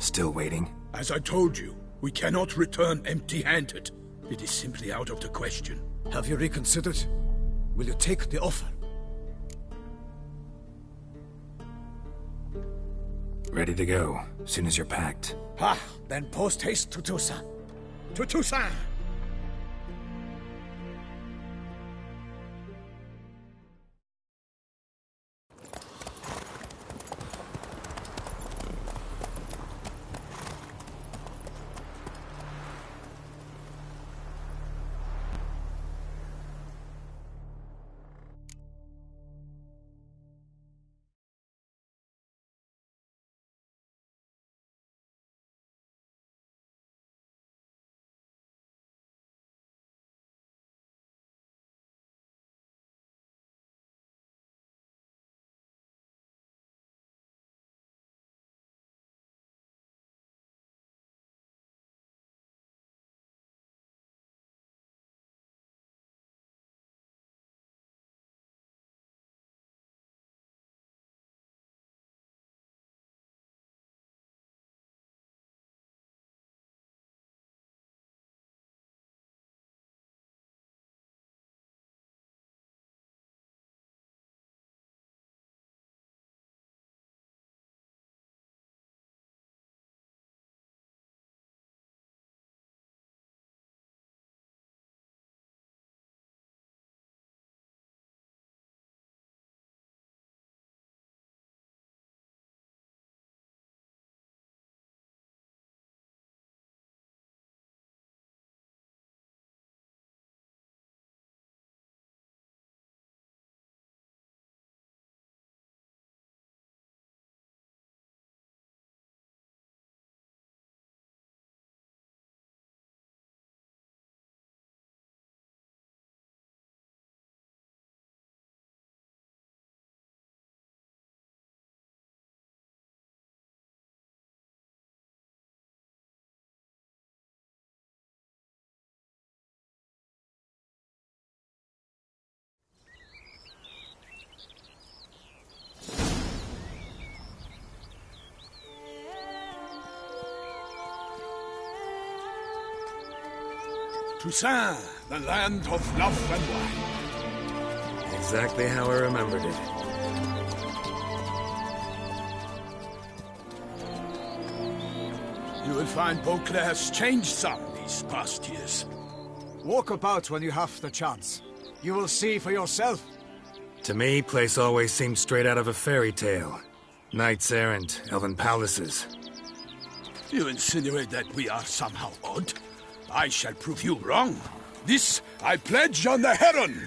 Still waiting? As I told you, we cannot return empty-handed. It is simply out of the question. Have you reconsidered? Will you take the offer? Ready to go, soon as you're packed. Ah, then post-haste to Toussaint. To Toussaint! Toussaint, the land of love and wine. Exactly how I remembered it. You will find Beauclair's changed some these past years. Walk about when you have the chance. You will see for yourself. To me, place always seemed straight out of a fairy tale. Knights errant, elven palaces. You insinuate that we are somehow odd? I shall prove you wrong. This I pledge on the Heron!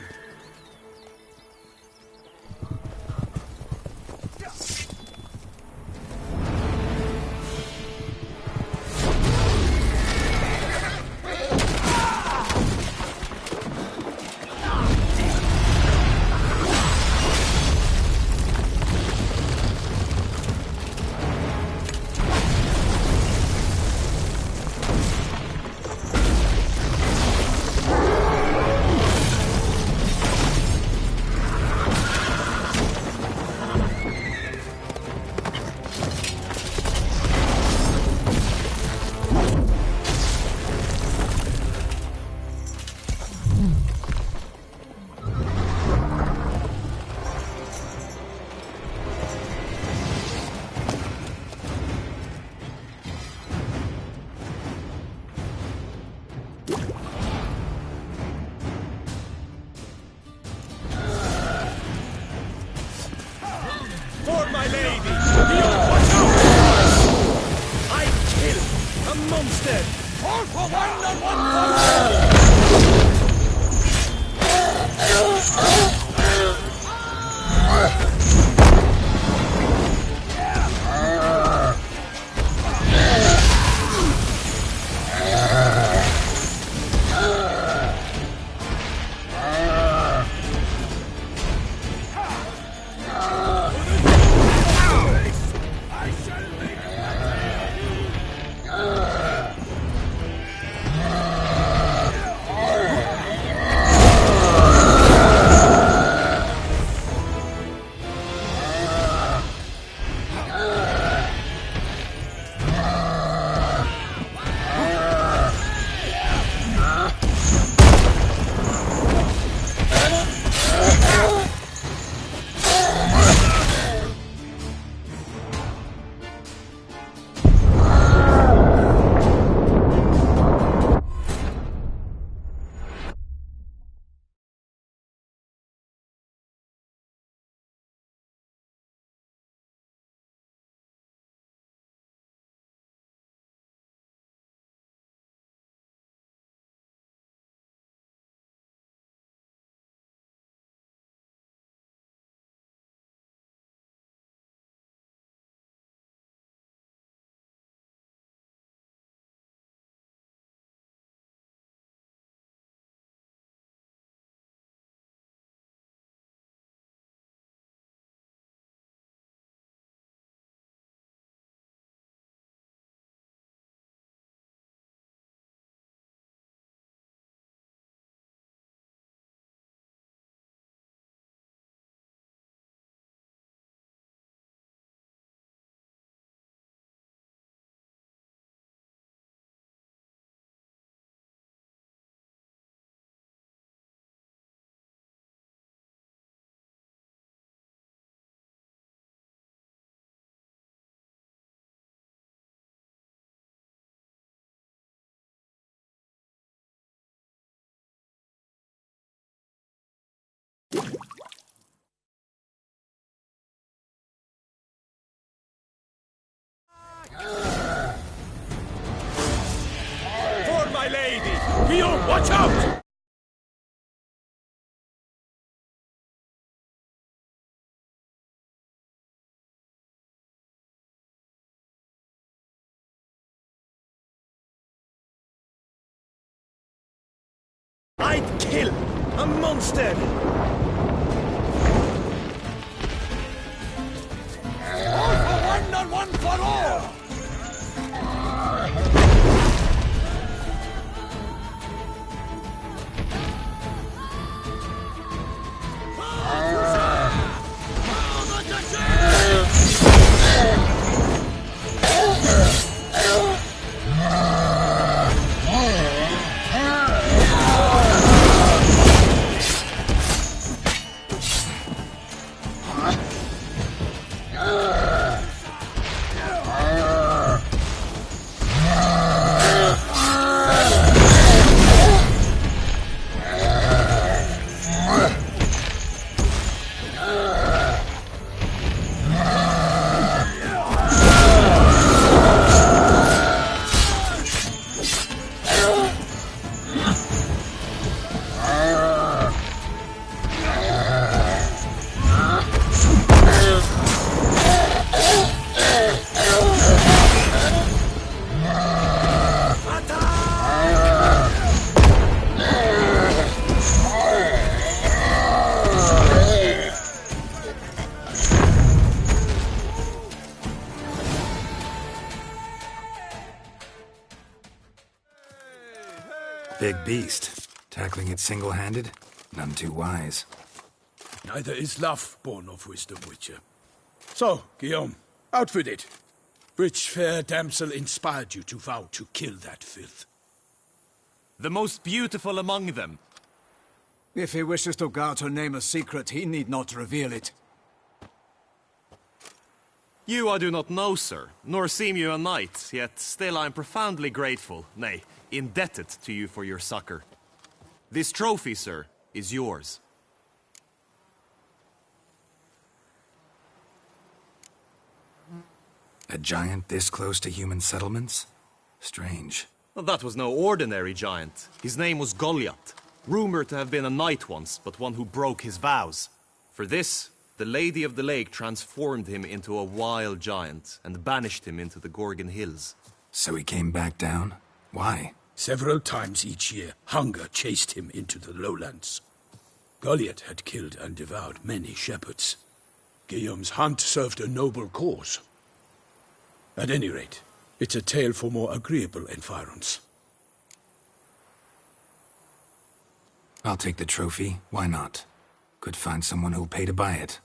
Watch out! I'd kill a monster! All for one and one for all! Big beast. Tackling it single-handed? None too wise. Neither is love born of wisdom, Witcher. So, Guillaume, out with it. Which fair damsel inspired you to vow to kill that filth? The most beautiful among them. If he wishes to guard her name a secret, he need not reveal it. You I do not know, sir, nor seem you a knight, yet still I am profoundly grateful, nay, indebted to you for your succor. This trophy, sir, is yours. A giant this close to human settlements? Strange. Well, that was no ordinary giant. His name was Goliath, rumored to have been a knight once, but one who broke his vows. For this, the Lady of the Lake transformed him into a wild giant and banished him into the Gorgon Hills. So he came back down? Why? Several times each year, hunger chased him into the lowlands. Goliath had killed and devoured many shepherds. Guillaume's hunt served a noble cause. At any rate, it's a tale for more agreeable environs. I'll take the trophy. Why not? Could find someone who'll pay to buy it.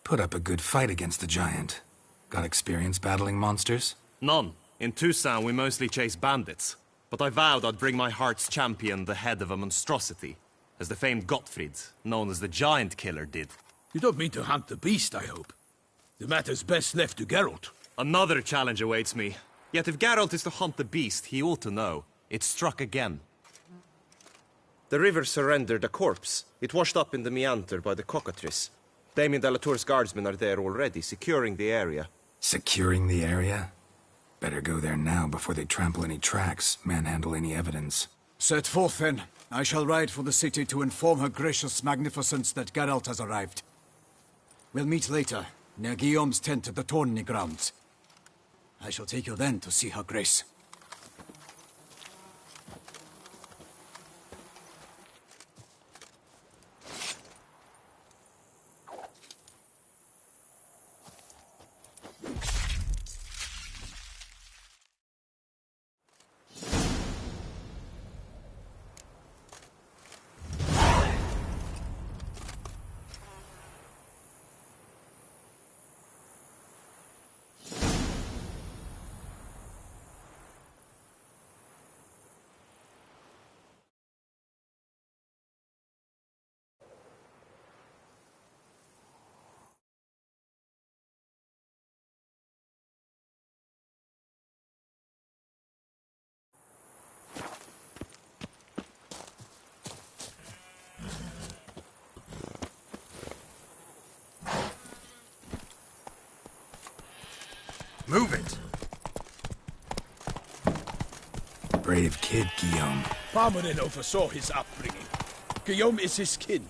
Put up a good fight against the giant. Got experience battling monsters? None. In Toussaint we mostly chase bandits. But I vowed I'd bring my heart's champion the head of a monstrosity, as the famed Gottfried, known as the Giant Killer, did. You don't mean to hunt the beast, I hope. The matter's best left to Geralt. Another challenge awaits me. Yet if Geralt is to hunt the beast, he ought to know. It struck again. The river surrendered a corpse. It washed up in the meander by the cockatrice. Damien de la Tour's guardsmen are there already, securing the area. Securing the area? Better go there now before they trample any tracks, manhandle any evidence. Set forth, then. I shall ride for the city to inform her gracious magnificence that Geralt has arrived. We'll meet later, near Guillaume's tent at the tourney grounds. I shall take you then to see her grace. Move it! brave kid, Guillaume. Parmanin oversaw his upbringing. Guillaume is his kin.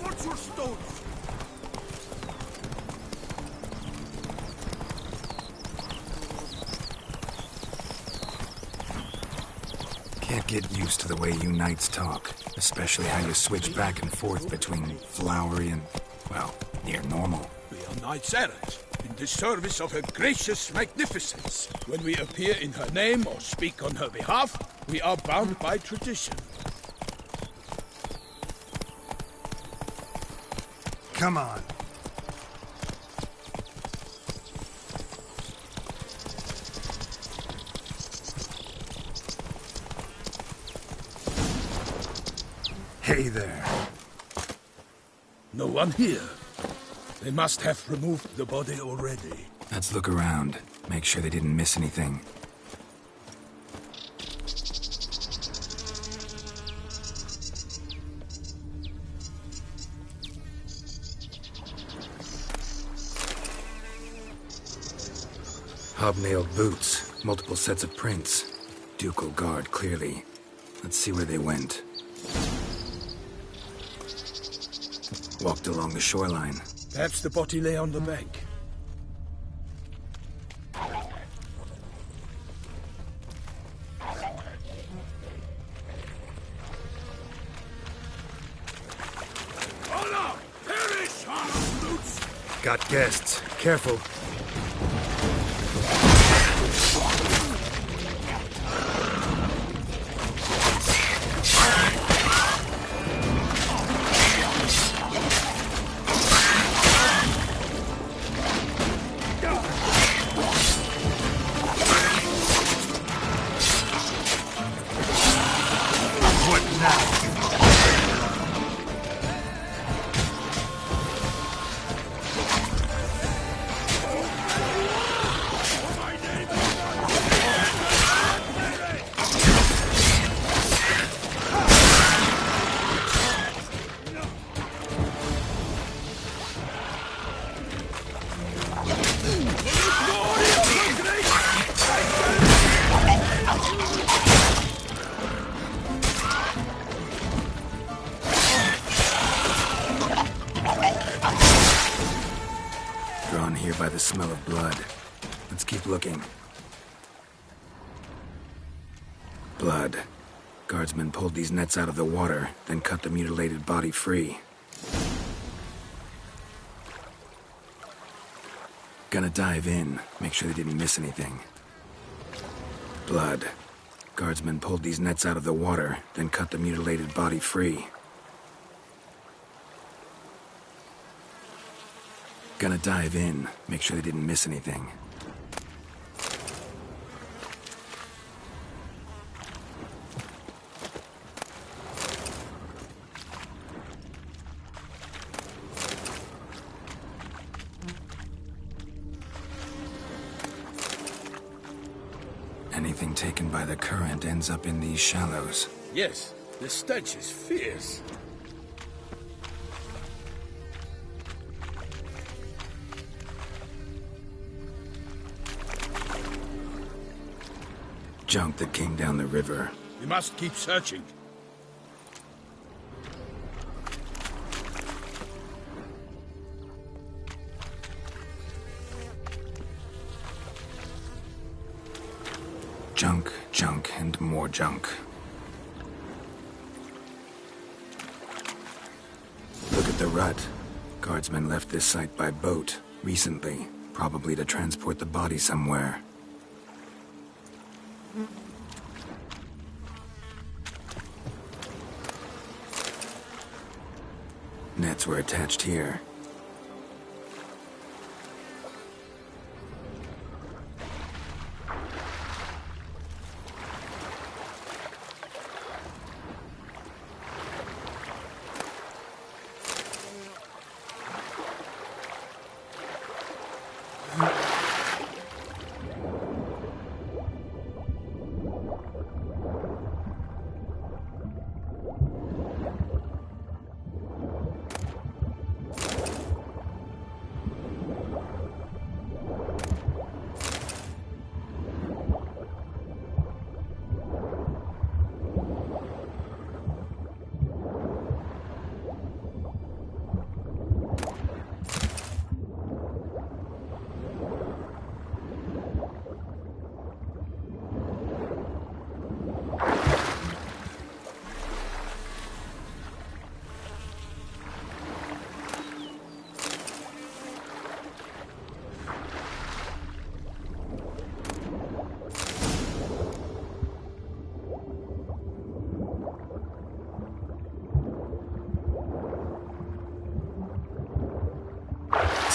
What's your stones? Can't get used to the way you knights talk, especially how you switch back and forth between flowery and, well, near normal. We are knights errant, in the service of her gracious magnificence. When we appear in her name or speak on her behalf, we are bound by tradition. Come on. Hey there. No one here. They must have removed the body already. Let's look around. Make sure they didn't miss anything. Hobnailed boots, multiple sets of prints. Ducal guard, clearly. Let's see where they went. Walked along the shoreline. Perhaps the body lay on the bank. Allah! Perish, harmless brutes! Got guests. Careful. Drawn here by the smell of blood. Let's keep looking. Blood. Guardsmen pulled these nets out of the water, then cut the mutilated body free. Gonna dive in, make sure they didn't miss anything. Blood. Guardsmen pulled these nets out of the water, then cut the mutilated body free. Gonna dive in, make sure they didn't miss anything. Anything taken by the current ends up in these shallows. Yes, the stench is fierce. Junk that came down the river. We must keep searching. junk and more junk. Look at the rut. Guardsmen left this site by boat recently, probably to transport the body somewhere. Nets were attached here.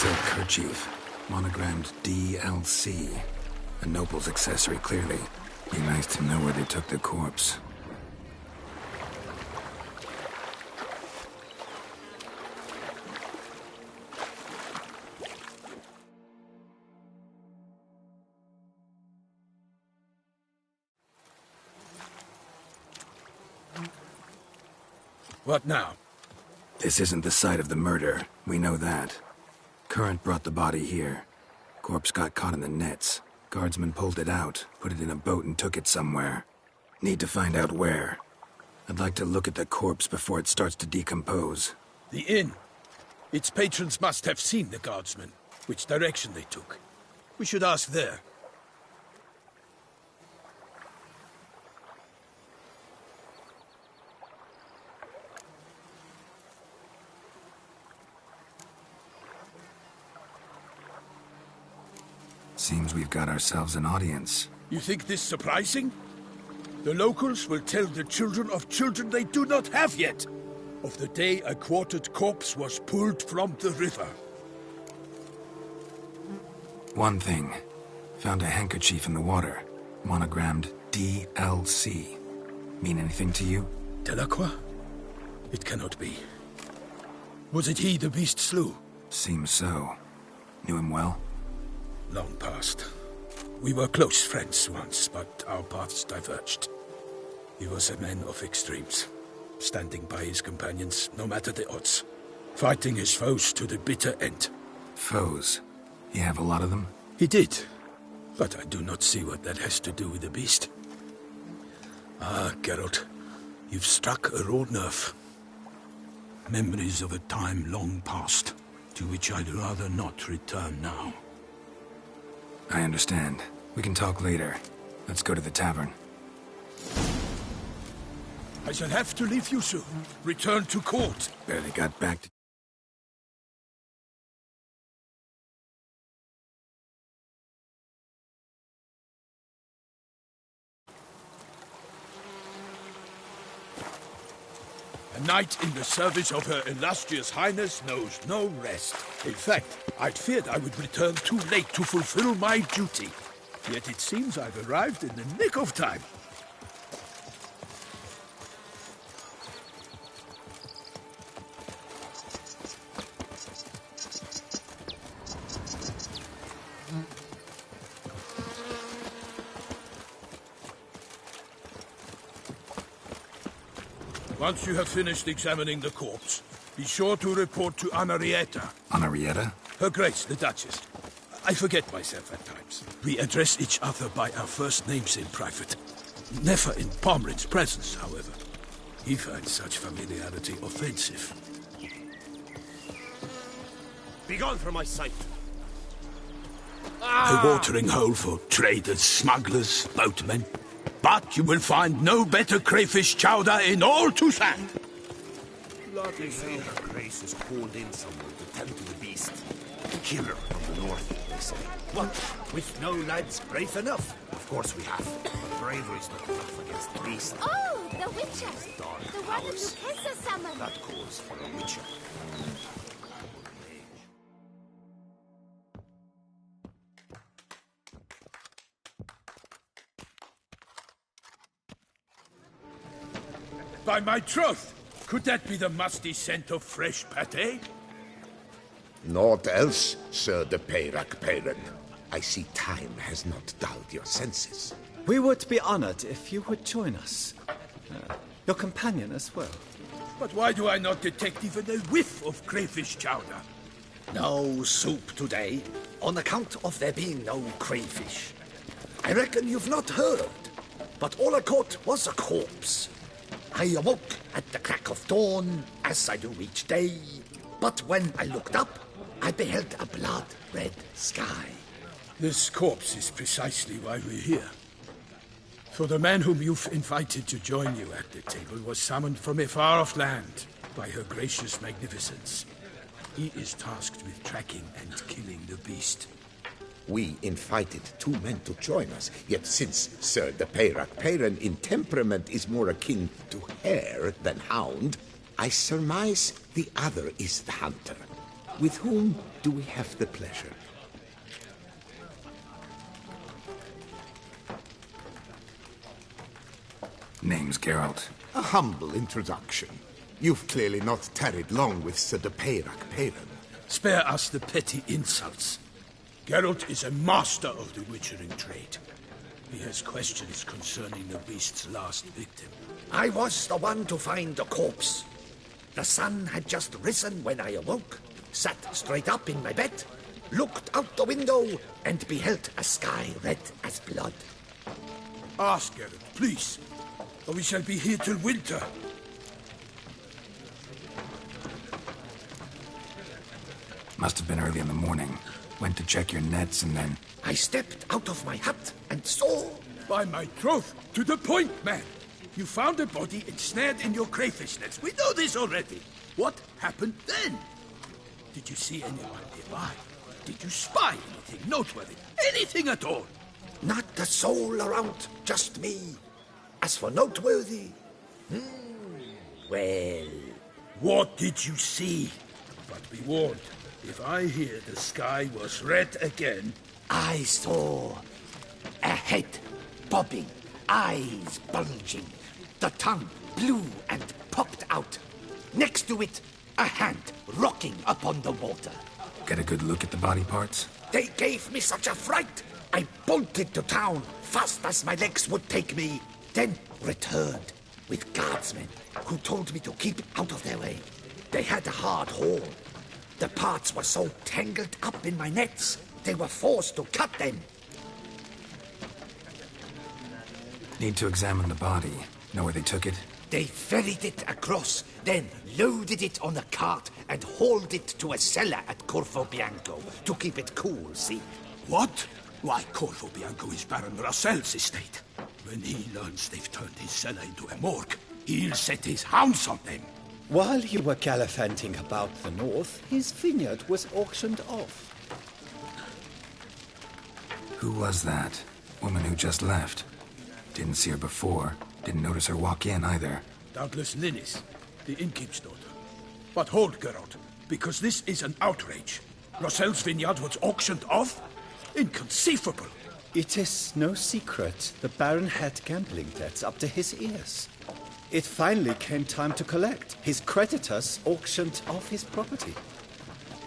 Silk kerchief, monogrammed DLC. A noble's accessory, clearly. Be nice to know where they took the corpse. What now? This isn't the site of the murder. We know that. Current brought the body here. Corpse got caught in the nets. Guardsmen pulled it out, put it in a boat and took it somewhere. Need to find out where. I'd like to look at the corpse before it starts to decompose. The inn. Its patrons must have seen the guardsmen, which direction they took. We should ask there. Seems we've got ourselves an audience. You think this surprising? The locals will tell the children of children they do not have yet, of the day a quartered corpse was pulled from the river. One thing. Found a handkerchief in the water. Monogrammed DLC. Mean anything to you? Delacroix? It cannot be. Was it he the beast slew? Seems so. Knew him well? Long past. We were close friends once, but our paths diverged. He was a man of extremes, standing by his companions no matter the odds, fighting his foes to the bitter end. Foes? You have a lot of them? He did, but I do not see what that has to do with the beast. Ah, Geralt, you've struck a raw nerve. Memories of a time long past, to which I'd rather not return now. I understand. We can talk later. Let's go to the tavern. I shall have to leave you soon. Return to court. Barely got back to... A knight in the service of Her Illustrious Highness knows no rest. In fact, I'd feared I would return too late to fulfill my duty. Yet it seems I've arrived in the nick of time. Once you have finished examining the corpse, be sure to report to Anarietta. Anarietta? Her Grace, the Duchess. I forget myself at times. We address each other by our first names in private. Never in Pomrin's presence, however. He finds such familiarity offensive. Begone from my sight! A watering hole for traders, smugglers, boatmen. But you will find no better crayfish chowder in all Toussaint. They say her grace is called in someone to tend to the beast. The killer from the north, they say. What? With no lads brave enough? Of course we have. But bravery's not enough against the beast. Oh, the Witcher! Dark The one who powers. kisses someone! That calls for a witcher. By my troth, could that be the musty scent of fresh pâté? Naught else, Sir de Peyrac Peyran. I see time has not dulled your senses. We would be honored if you would join us. Your companion as well. But why do I not detect even a whiff of crayfish chowder? No soup today, on account of there being no crayfish. I reckon you've not heard, but all I caught was a corpse. I awoke at the crack of dawn, as I do each day, but when I looked up, I beheld a blood-red sky. This corpse is precisely why we're here. For the man whom you've invited to join you at the table was summoned from a far-off land by her gracious magnificence. He is tasked with tracking and killing the beast. We invited 2 men to join us, yet since Sir de Peyrac Peyran in temperament is more akin to hare than hound, I surmise the other is the hunter. With whom do we have the pleasure? Name's Geralt. A humble introduction. You've clearly not tarried long with Sir de Peyrac Peyran. Spare us the petty insults. Geralt is a master of the witchering trade. He has questions concerning the beast's last victim. I was the one to find the corpse. The sun had just risen when I awoke, sat straight up in my bed, looked out the window, and beheld a sky red as blood. Ask Geralt, please, or we shall be here till winter. Must have been early in the morning. Went to check your nets and then... I stepped out of my hut and saw... By my troth, to the point, man. You found a body ensnared in your crayfish nets. We know this already. What happened then? Did you see anyone nearby? Did you spy anything noteworthy? Anything at all? Not a soul around, just me. As for noteworthy... well... What did you see? But be warned, if I hear the sky was red again... I saw a head bobbing, eyes bulging, the tongue blue and popped out. Next to it, a hand rocking upon the water. Get a good look at the body parts? They gave me such a fright. I bolted to town fast as my legs would take me, then returned with guardsmen who told me to keep out of their way. They had a hard haul. The parts were so tangled up in my nets, they were forced to cut them. Need to examine the body. Know where they took it? They ferried it across, then loaded it on a cart and hauled it to a cellar at Corvo Bianco to keep it cool, see? What? Why, Corvo Bianco is Baron Rossel's estate. When he learns they've turned his cellar into a morgue, he'll set his hounds on them. While you were gallivanting about the north, his vineyard was auctioned off. Who was that? Woman who just left. Didn't see her before. Didn't notice her walk in either. Doubtless Linnis, the innkeep's daughter. But hold, Geralt, because this is an outrage. Rossel's vineyard was auctioned off? Inconceivable. It is no secret the Baron had gambling debts up to his ears. It finally came time to collect. His creditors auctioned off his property.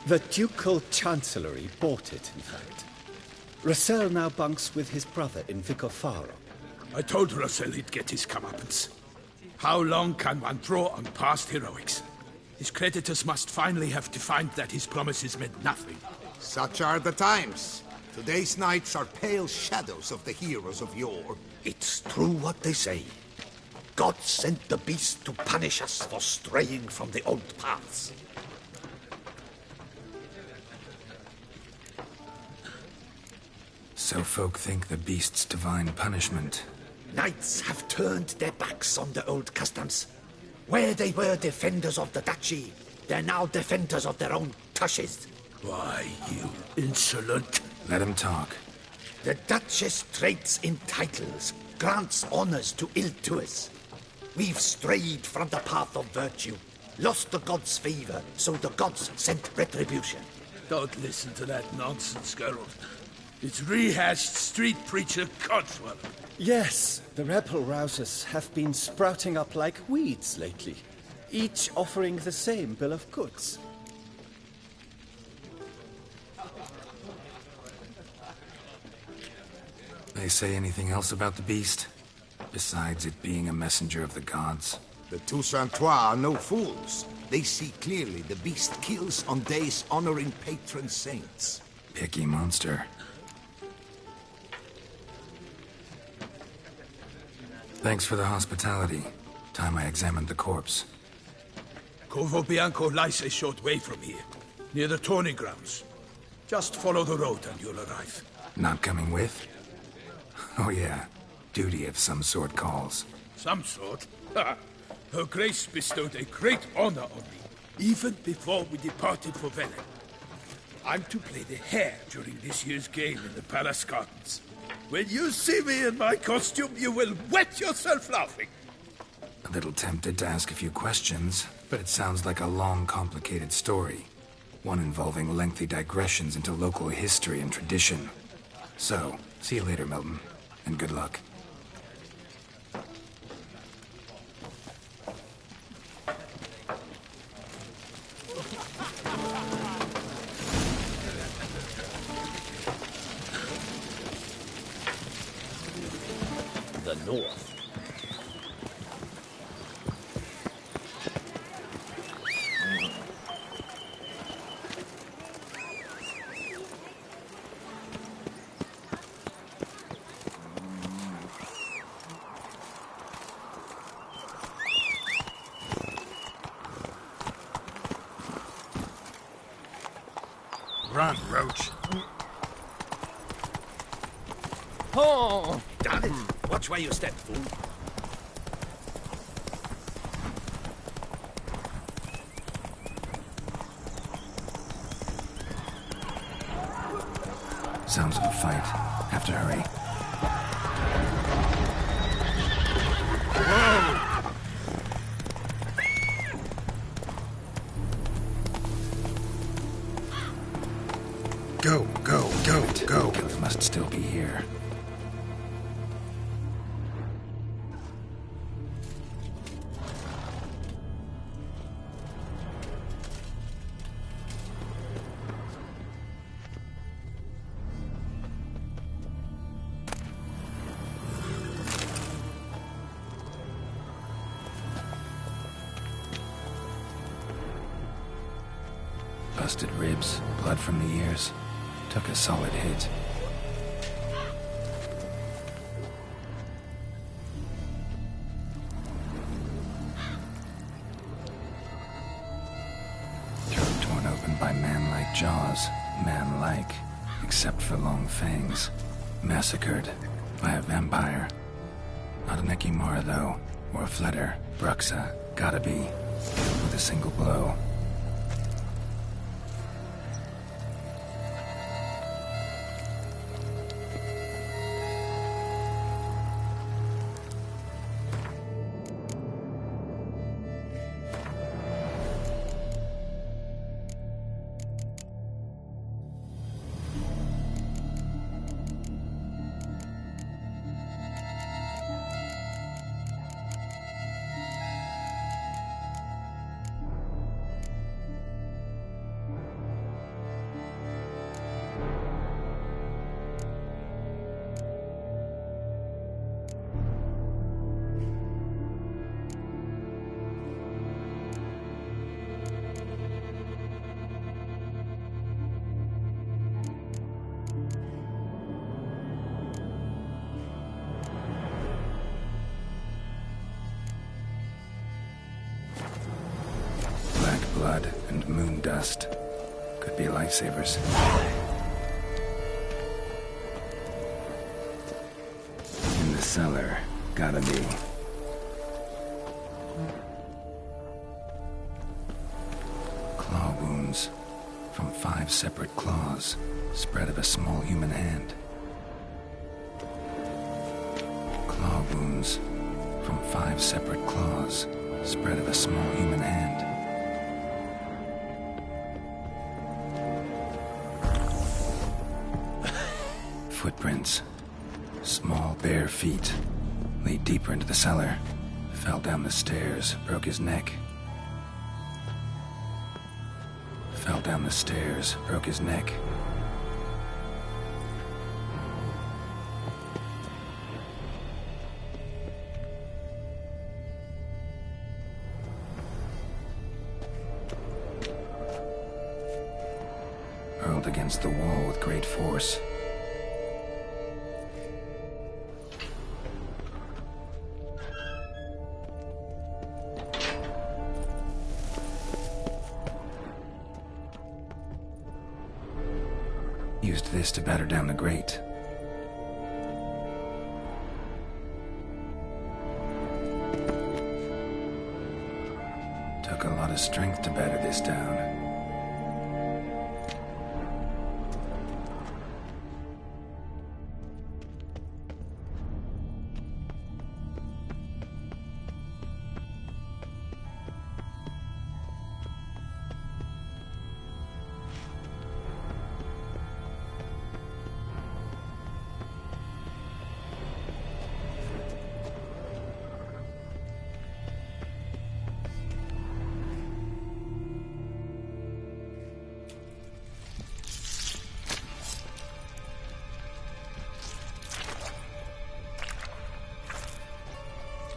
The Ducal Chancellery bought it, in fact. Rossel now bunks with his brother in Vicofaro. I told Rossel he'd get his comeuppance. How long can one draw on past heroics? His creditors must finally have defined that his promises meant nothing. Such are the times. Today's knights are pale shadows of the heroes of yore. It's true what they say. God sent the beast to punish us for straying from the old paths. So folk think the beast's divine punishment. Knights have turned their backs on the old customs. Where they were defenders of the duchy, they're now defenders of their own tushes. Why, you insolent... Let him talk. The Duchess trades in titles, grants honors to ill-doers. We've strayed from the path of virtue, lost the gods' favor, so the gods sent retribution. Don't listen to that nonsense, Geralt. It's rehashed street preacher Codswell. Yes, the rebel rousers have been sprouting up like weeds lately, each offering the same bill of goods. They say anything else about the beast? Besides it being a messenger of the gods? The Toussaintois are no fools. They see clearly the beast kills on days honoring patron saints. Picky monster. Thanks for the hospitality. Time I examined the corpse. Corvo Bianco lies a short way from here, near the tourney grounds. Just follow the road and you'll arrive. Not coming with? Oh yeah, duty of some sort calls. Some sort? Ha! Her Grace bestowed a great honor on me, even before we departed for Velen. I'm to play the hare during this year's game in the palace gardens. When you see me in my costume, you will wet yourself laughing. A little tempted to ask a few questions, but it sounds like a long, complicated story. One involving lengthy digressions into local history and tradition. So, see you later, Milton, and good luck. The north. Run, Roach. Oh! Damn it! Watch where you step, fool. Sounds of a fight. Have to hurry. Go, go, go, go. Killer must still be here. Busted ribs, blood from the ears. Took a solid hit. Throat torn open by man-like jaws. Man-like, except for long fangs. Massacred by a vampire. Not an Ekimara, though, or a Fletter. Bruxa, gotta be. With a single blow. Blood and moon dust. Could be lifesavers. In the cellar, Gotta be. Claw wounds from 5 separate claws, spread of a small human hand. Claw wounds from 5 separate claws, spread of a small human hand. Footprints. Small, bare feet. Lead deeper into the cellar. Fell down the stairs, broke his neck. Fell down the stairs, broke his neck. Hurled against the wall with great force. Used this to batter down the grate. Took a lot of strength to batter this down.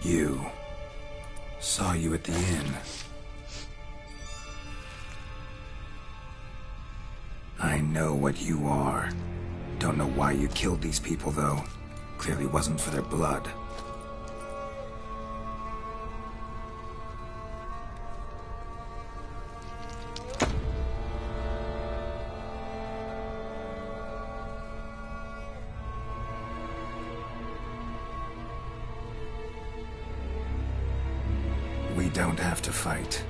You. Saw you at the inn. I know what you are. Don't know why you killed these people, though. Clearly wasn't for their blood. We don't have to fight.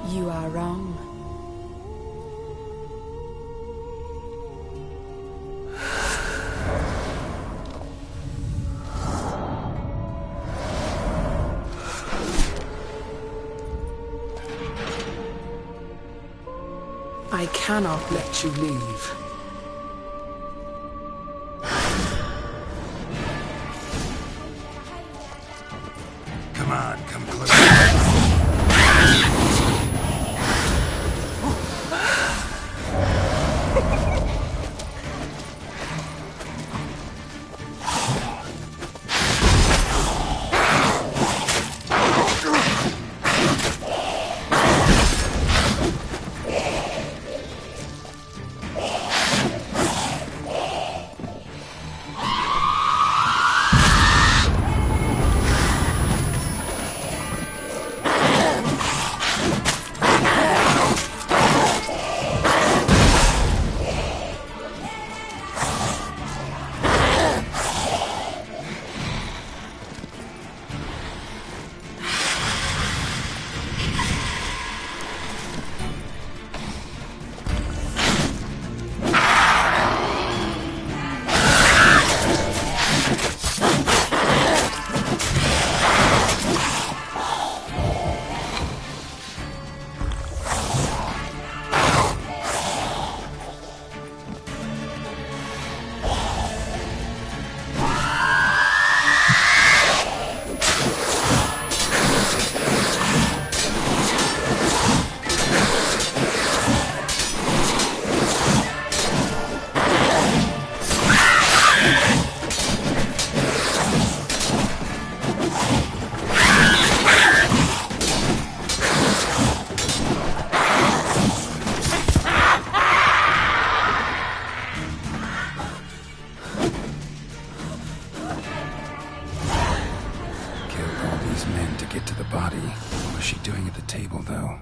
You are wrong. I cannot let you leave. Come on, come closer. Men to get to the body. What was she doing at the table, though?